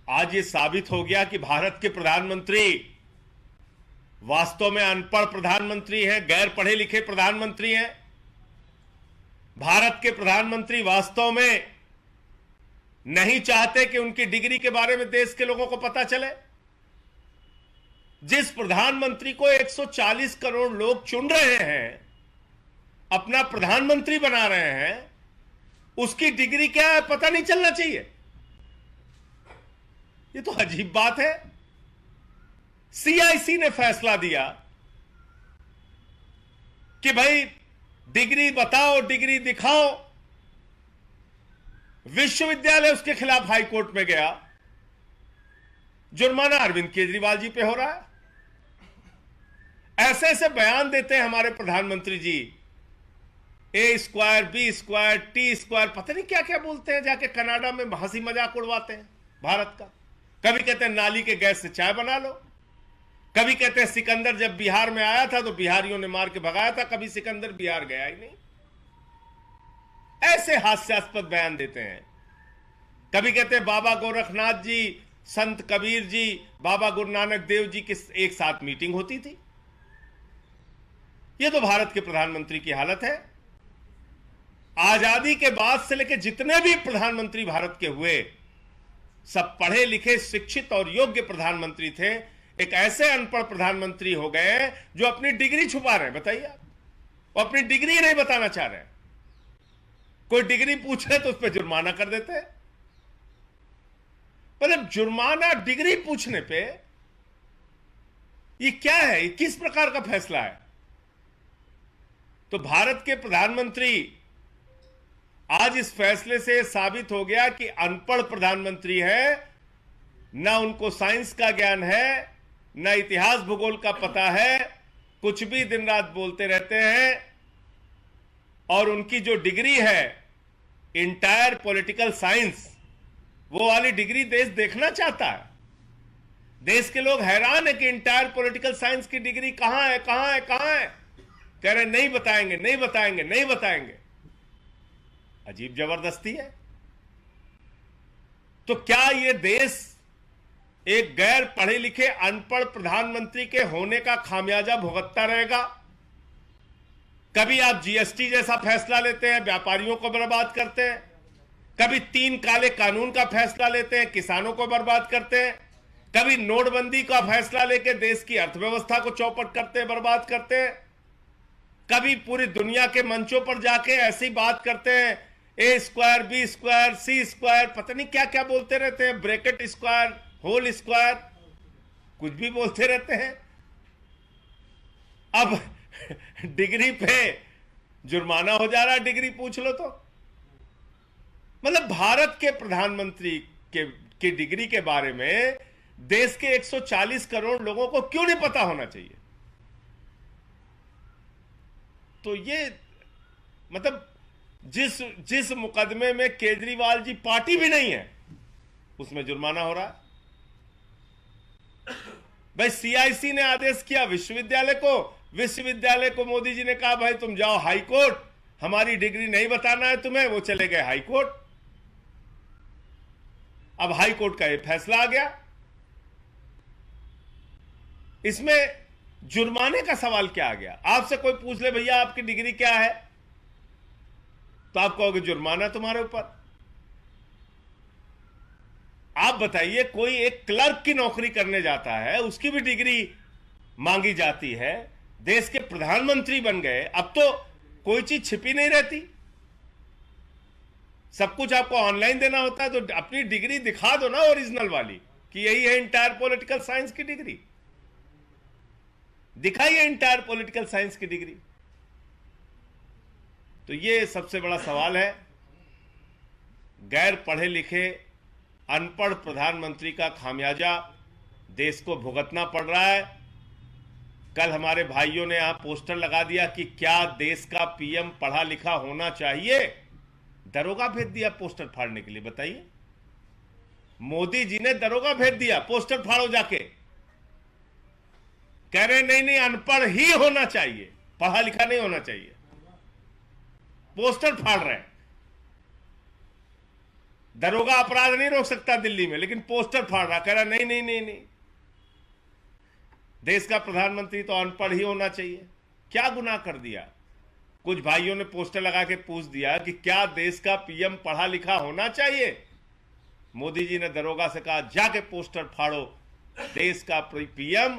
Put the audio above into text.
आज ये साबित हो गया कि भारत के प्रधानमंत्री वास्तव में अनपढ़ प्रधानमंत्री हैं, गैर पढ़े लिखे प्रधानमंत्री हैं। भारत के प्रधानमंत्री वास्तव में नहीं चाहते कि उनकी डिग्री के बारे में देश के लोगों को पता चले। जिस प्रधानमंत्री को 140 करोड़ लोग चुन रहे हैं, अपना प्रधानमंत्री बना रहे हैं, उसकी डिग्री क्या है पता नहीं चलना चाहिए। ये तो अजीब बात है। सीआईसी ने फैसला दिया कि भाई डिग्री बताओ, डिग्री दिखाओ। विश्वविद्यालय उसके खिलाफ हाईकोर्ट में गया। जुर्माना अरविंद केजरीवाल जी पे हो रहा है। ऐसे ऐसे बयान देते हैं हमारे प्रधानमंत्री जी, A² B² T², पता नहीं क्या क्या बोलते हैं। जाके कनाडा में हंसी मजाक उड़वाते हैं भारत का। कभी कहते हैं नाली के गैस से चाय बना लो, कभी कहते हैं सिकंदर जब बिहार में आया था तो बिहारियों ने मार के भगाया था, कभी सिकंदर बिहार गया ही नहीं। ऐसे हास्यास्पद बयान देते हैं। कभी कहते हैं बाबा गोरखनाथ जी, संत कबीर जी, बाबा गुरु नानक देव जी की एक साथ मीटिंग होती थी। यह तो भारत के प्रधानमंत्री की हालत है। आजादी के बाद से लेकर जितने भी प्रधानमंत्री भारत के हुए, सब पढ़े लिखे शिक्षित और योग्य प्रधानमंत्री थे। एक ऐसे अनपढ़ प्रधानमंत्री हो गए जो अपनी डिग्री छुपा रहे हैं। बताइए आप, वो अपनी डिग्री नहीं बताना चाह रहे हैं। कोई डिग्री पूछे तो उस पर जुर्माना कर देते हैं। मतलब जुर्माना डिग्री पूछने पे, ये क्या है? ये किस प्रकार का फैसला है? तो भारत के प्रधानमंत्री, आज इस फैसले से साबित हो गया कि अनपढ़ प्रधानमंत्री है। ना उनको साइंस का ज्ञान है, ना इतिहास भूगोल का पता है, कुछ भी दिन रात बोलते रहते हैं। और उनकी जो डिग्री है इंटायर पॉलिटिकल साइंस, वो वाली डिग्री देश देखना चाहता है। देश के लोग हैरान है कि इंटायर पॉलिटिकल साइंस की डिग्री कहां है, कहां है, कहां है। कह रहे नहीं बताएंगे, नहीं बताएंगे, नहीं बताएंगे। अजीब जबरदस्ती है। तो क्या यह देश एक गैर पढ़े लिखे अनपढ़ प्रधानमंत्री के होने का खामियाजा भुगतता रहेगा? कभी आप जीएसटी जैसा फैसला लेते हैं, व्यापारियों को बर्बाद करते हैं। कभी 3 काले कानून का फैसला लेते हैं, किसानों को बर्बाद करते हैं। कभी नोटबंदी का फैसला लेकर देश की अर्थव्यवस्था को चौपट करते हैं, बर्बाद करते हैं। कभी पूरी दुनिया के मंचों पर जाके ऐसी बात करते हैं, A² B² C², पता नहीं क्या क्या बोलते रहते हैं, ब्रैकेट स्क्वायर, होल स्क्वायर, कुछ भी बोलते रहते हैं। अब डिग्री पे जुर्माना हो जा रहा है, डिग्री पूछ लो तो। मतलब भारत के प्रधानमंत्री की डिग्री के बारे में देश के 140 करोड़ लोगों को क्यों नहीं पता होना चाहिए? तो ये मतलब जिस मुकदमे में केजरीवाल जी पार्टी भी नहीं है, उसमें जुर्माना हो रहा है। भाई सीआईसी ने आदेश किया विश्वविद्यालय को मोदी जी ने कहा भाई तुम जाओ हाई कोर्ट, हमारी डिग्री नहीं बताना है तुम्हें। वो चले गए हाई कोर्ट। अब हाई कोर्ट का ये फैसला आ गया। इसमें जुर्माने का सवाल क्या आ गया? आपसे कोई पूछ ले भैया आपकी डिग्री क्या है, तो आप कहोगे जुर्माना तुम्हारे ऊपर। आप बताइए, कोई एक क्लर्क की नौकरी करने जाता है, उसकी भी डिग्री मांगी जाती है। देश के प्रधानमंत्री बन गए, अब तो कोई चीज छिपी नहीं रहती, सब कुछ आपको ऑनलाइन देना होता है। तो अपनी डिग्री दिखा दो ना, ओरिजिनल वाली, कि यही है इंटायर पॉलिटिकल साइंस की डिग्री। दिखाइए इंटायर पॉलिटिकल साइंस की डिग्री। तो ये सबसे बड़ा सवाल है। गैर पढ़े लिखे अनपढ़ प्रधानमंत्री का खामियाजा देश को भुगतना पड़ रहा है। कल हमारे भाइयों ने यहां पोस्टर लगा दिया कि क्या देश का पीएम पढ़ा लिखा होना चाहिए। दरोगा भेज दिया पोस्टर फाड़ने के लिए। बताइए, मोदी जी ने दरोगा भेज दिया, पोस्टर फाड़ो जाके। कह रहे नहीं नहीं, अनपढ़ ही होना चाहिए, पढ़ा लिखा नहीं होना चाहिए। पोस्टर फाड़ रहे हैं। दरोगा अपराध नहीं रोक सकता दिल्ली में, लेकिन पोस्टर फाड़ रहा, कह रहा नहीं नहीं नहीं नहीं, देश का प्रधानमंत्री तो अनपढ़ ही होना चाहिए। क्या गुनाह कर दिया? कुछ भाइयों ने पोस्टर लगा के पूछ दिया कि क्या देश का पीएम पढ़ा लिखा होना चाहिए? मोदी जी ने दरोगा से कहा जाके पोस्टर फाड़ो, देश का पीएम